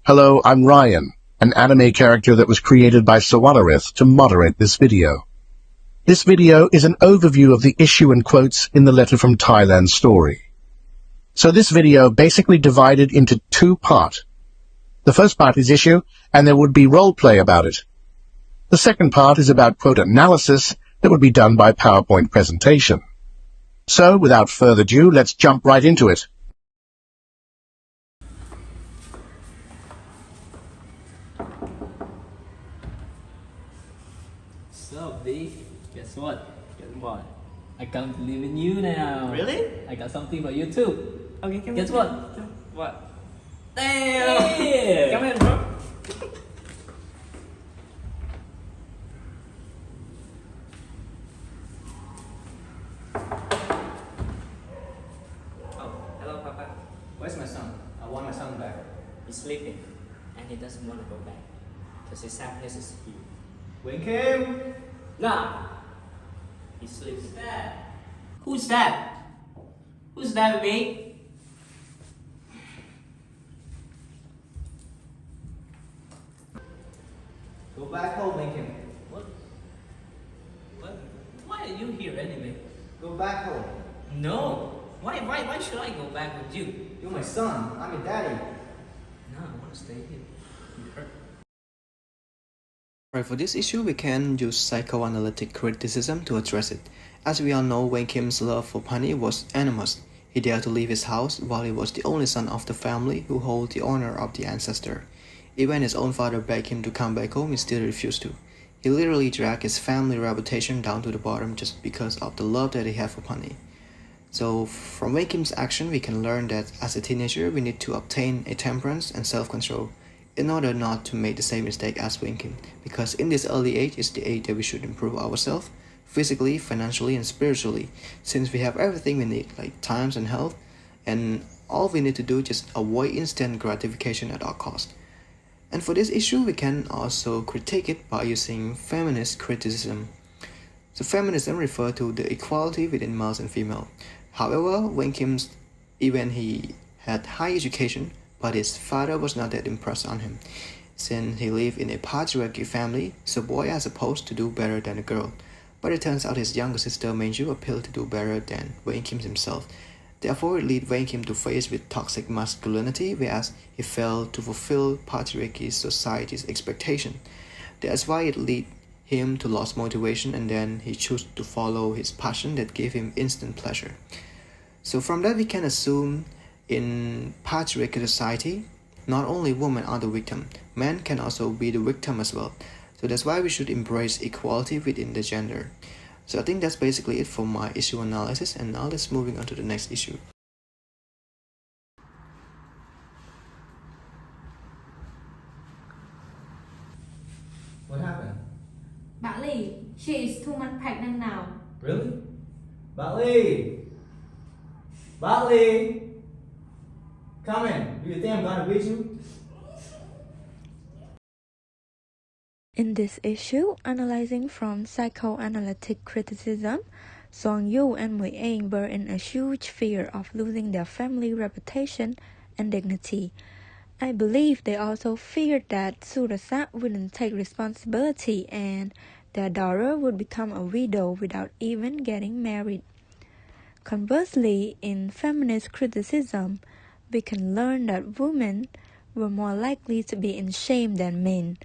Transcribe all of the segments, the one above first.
Hello, I'm Ryan, an anime character that was created by Sawalarith to moderate this video. This video is an overview of the issue and quotes in the Letter from Thailand story. So this video basically divided into two parts. The first part is issue, and there would be roleplay about it. The second part is about quote analysis that would be done by PowerPoint presentation. So, without further ado, let's jump right into it. So, B, guess what? Guess what? I can't believe in you now. Really? I got something for you too. Okay, come Guess in. what? What? Damn! Come in, bro. Oh, hello, Papa. Where's my son? I want my son back. He's sleeping and he doesn't want to go back because his happiness is here. Wing Kim! Nah! He sleeps. Who's that? Who's that, me? Go back home, Wing Kim. What? Why are you here anyway? Go back home. No! Why should I go back with you? You're my son. I'm your daddy. No, I want to stay here. You hurt. Right, for this issue, we can use psychoanalytic criticism to address it. As we all know, Wang Kim's love for Pani was enormous. He dared to leave his house while he was the only son of the family who hold the honor of the ancestor. Even his own father begged him to come back home, he still refused to. He literally dragged his family reputation down to the bottom just because of the love that he had for Pani. So from Wang Kim's action, we can learn that as a teenager, we need to obtain a temperance and self-control in order not to make the same mistake as Wang Kim, because in this early age is the age that we should improve ourselves physically, financially, and spiritually, since we have everything we need, like times and health, and all we need to do is just avoid instant gratification at all costs. And for this issue, we can also critique it by using feminist criticism. So feminism refers to the equality within males and female. However, Wang Kim's, even he had high education, but his father was not that impressed on him, since he lived in a patriarchy family, so boy are supposed to do better than a girl. But it turns out his younger sister Manju appealed to do better than Wang Kim himself. Therefore, it led Wang Kim to face with toxic masculinity, whereas he failed to fulfill patriarchy society's expectation. That's why it led him to lose motivation, and then he chose to follow his passion that gave him instant pleasure. So from that we can assume in patriarchal society, not only women are the victim, men can also be the victim as well. So that's why we should embrace equality within the gender. So I think that's basically it for my issue analysis, and now let's moving on to the next issue. What happened? Bartley, she is 2 months pregnant now. Really? Bartley! Bartley! Come in. Do you think I'm gonna beat you? In this issue, analyzing from psychoanalytic criticism, Song Yu and Mui Aing were in a huge fear of losing their family reputation and dignity. I believe they also feared that Surasa wouldn't take responsibility and their daughter would become a widow without even getting married. Conversely, in feminist criticism, we can learn that women were more likely to be in shame than men,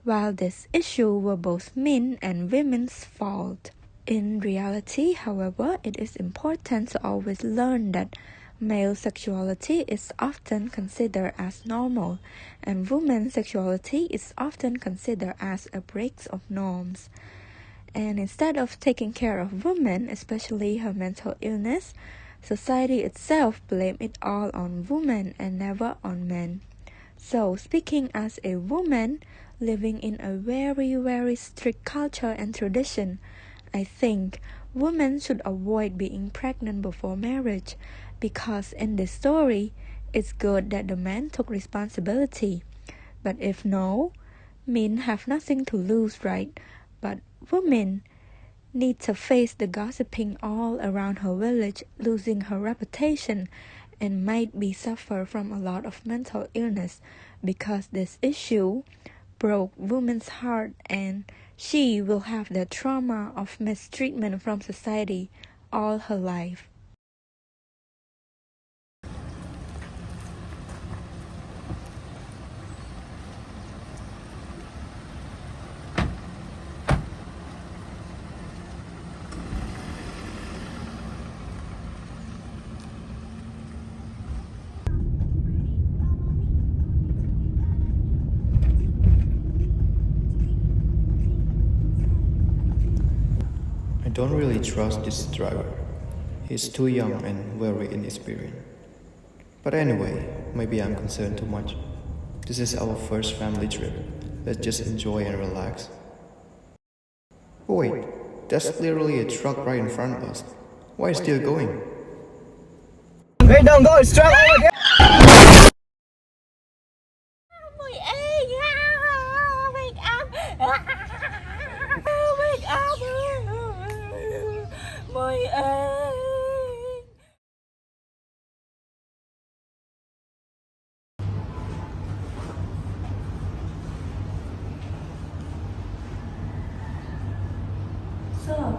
while this issue were both men and women's fault. In reality, however, it is important to always learn that male sexuality is often considered as normal, and women's sexuality is often considered as a break of norms. And instead of taking care of women, especially her mental illness, society itself blames it all on women and never on men. So, speaking as a woman living in a very strict culture and tradition, I think women should avoid being pregnant before marriage, because in this story, it's good that the man took responsibility. But if no, men have nothing to lose, right? But women need to face the gossiping all around her village, losing her reputation, and might be suffer from a lot of mental illness because this issue broke woman's heart and she will have the trauma of mistreatment from society all her life. I don't really trust this driver. He's too young and very inexperienced. But anyway, maybe I'm concerned too much. This is our first family trip. Let's just enjoy and relax. Oh wait, that's clearly a truck right in front of us. Why is it still going? Hey, don't go, it's truck over there. Sir,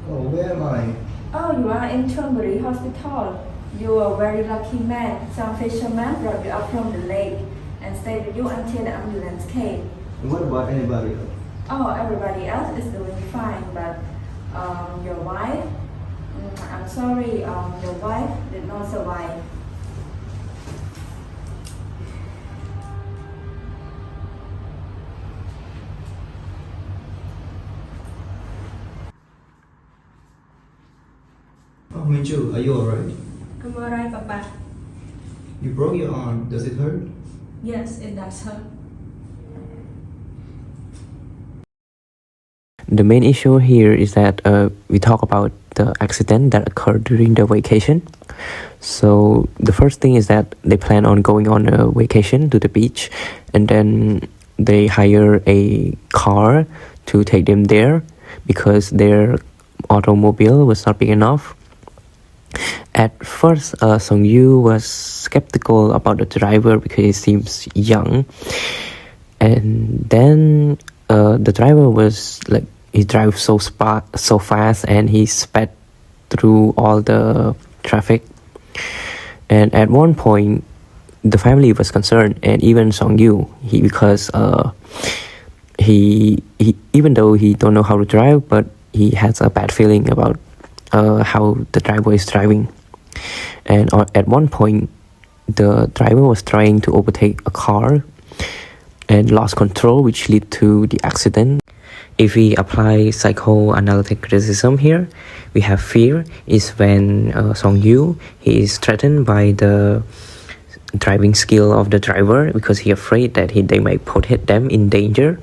Oh, where am I? oh, you are in Chonburi Hospital. You are a very lucky man. Some fishermen brought you up from the lake and stayed with you until the ambulance came. And what about anybody else? Oh, everybody else is doing fine, but your wife, I'm sorry, your wife did not survive. Oh, Minju, are you alright? I'm alright, Papa. You broke your arm. Does it hurt? Yes, it does hurt. The main issue here is that we talk about the accident that occurred during the vacation. So the first thing is that they plan on going on a vacation to the beach, and then they hire a car to take them there because their automobile was not big enough. At first, Song Yu was skeptical about the driver because he seems young, and then the driver was like, he drives so fast and he sped through all the traffic. And at one point, the family was concerned, and even Song Yu, because he even though he don't know how to drive, but he has a bad feeling about how the driver is driving. And at one point, the driver was trying to overtake a car and lost control, which led to the accident. If we apply psychoanalytic criticism here, we have fear is when Song Yu, he is threatened by the driving skill of the driver because he afraid that they might put them in danger.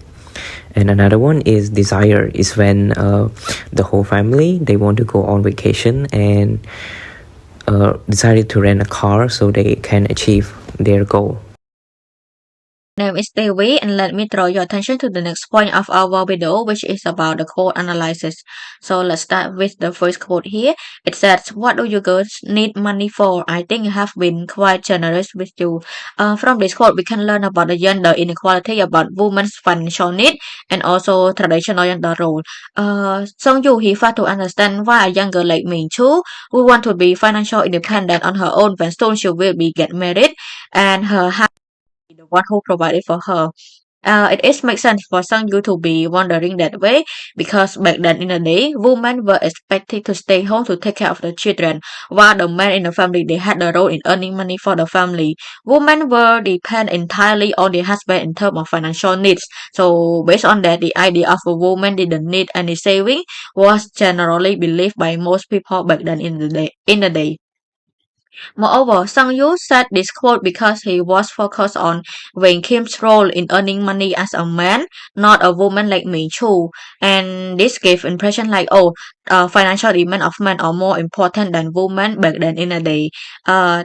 And another one is desire, is when the whole family, they want to go on vacation and decided to rent a car so they can achieve their goal. Name is Devi, and let me draw your attention to the next point of our video, which is about the quote analysis. So let's start with the first quote here. It says, "What do you girls need money for? I think you have been quite generous with you." From this quote, we can learn about the gender inequality, about women's financial need, and also traditional gender role. Song Yu, he failed to understand why a young girl like Min Chu, who want to be financially independent on her own when soon she will be get married, and her the one who provided for her. It makes sense for Sang Yu to be wondering that way because back then in the day, women were expected to stay home to take care of the children, while the men in the family they had the role in earning money for the family. Women were depend entirely on their husband in terms of financial needs. So based on that, the idea of a woman didn't need any saving was generally believed by most people back then in the day. Moreover, Sang Yu said this quote because he was focused on Wayne Kim's role in earning money as a man, not a woman like Min Chu. And this gave impression like, financial demand of men are more important than women back then in the day.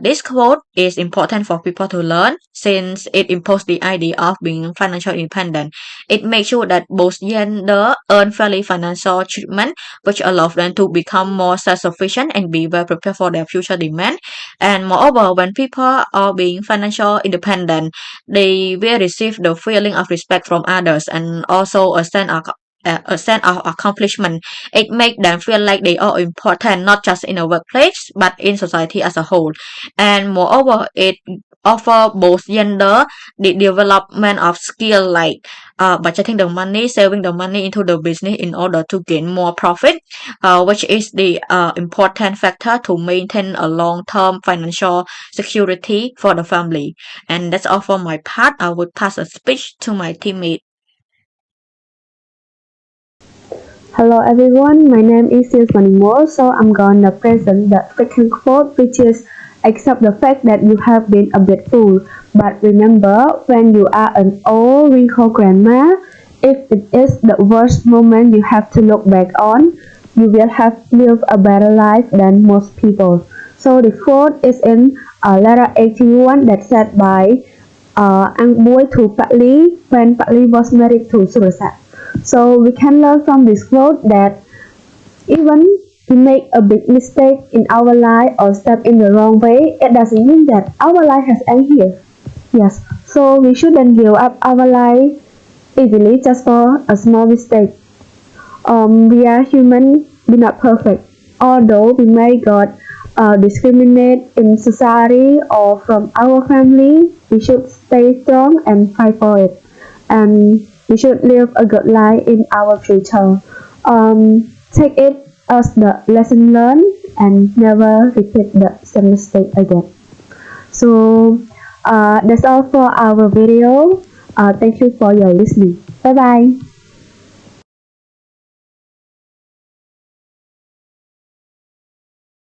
This quote is important for people to learn since it imposes the idea of being financially independent. It makes sure that both gender earn fairly financial treatment, which allows them to become more self-sufficient and be well prepared for their future demand. And moreover, when people are being financial independent, they will receive the feeling of respect from others and also a sense of accomplishment. It makes them feel like they are important not just in a workplace but in society as a whole. And moreover, it offer both gender the development of skill like budgeting the money, saving the money into the business in order to gain more profit, which is the important factor to maintain a long-term financial security for the family. And that's all for my part. I would pass a speech to my teammate. Hello everyone, my name is Silvanimo, so I'm gonna present the second quote, which is accept the fact that you have been a bit fool, but remember when you are an old wrinkled grandma, if it is the worst moment you have to look back on, you will have lived a better life than most people. So the quote is in letter 81 that's said by Ang Boy to Pat Lee when Pat Lee was married to Suicide. So we can learn from this quote that even we make a big mistake in our life or step in the wrong way, it doesn't mean that our life has ended here. Yes, so we shouldn't give up our life easily just for a small mistake. We are human, we're not perfect. Although we may got discriminate in society or from our family, we should stay strong and fight for it. And we should live a good life in our future. Take it as the lesson learned and never repeat the same mistake again. So that's all for our video. Thank you for your listening. Bye bye.